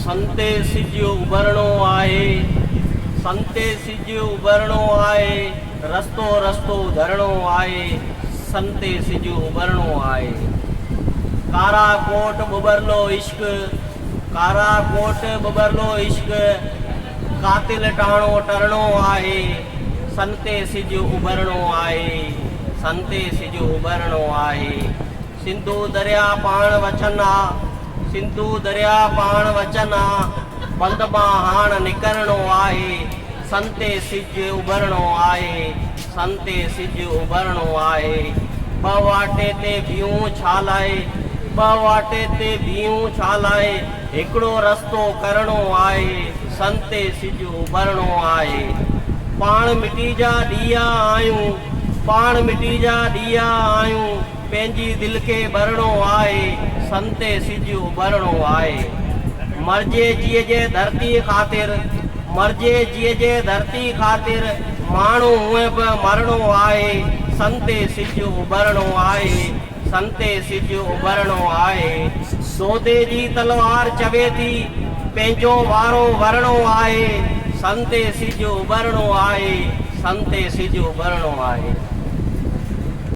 संते सिज उभरणो आहे, संते सिज उभरणो आहे, रस्तो रस्तो धरणो आहे, संते सिज उभरणो आहे। कारा कोट बुबरलो इश्क, कारा कोट बुबरलो इश्क, कातिल टाणो टरणो आहे, संते सिज उभरणो आहे, संते सिज उभरणो आहे। सिंधु दरिया पाण वचन आ, सिंधु दरिया पाण वचन आ, बंद मां हाण निकरणो आहे, संते सिज उभरणो आहे, संते सिज उभरणो आहे। ब वाटे ते बीहूं छा लाइ, ब वाटे ते बीहूं छा लाइ, हिकिड़ो रस्तो करणो आहे, संते सिज उभरणो आहे। पाण मिटी जा ॾीआ आहियूं, पाण मिटी जा ॾीआ आहियूं, पंहिंजी दिलि खे भरणो आहे, संते सिज उभरणो आहे। मर्जे जीअ जे धरती ख़ातिर, मर्जे जीअ जे धरती ख़ातिर, माण्हू हूअं बि मरणो आहे, संते सिज उभरणो आहे, संते सिज उभरणो आहे। सौदे जी तलवार चवे थी पंहिंजो वारो वरणो आहे, संते सिज उभरणो आहे, संते सिज उभरणो आहे।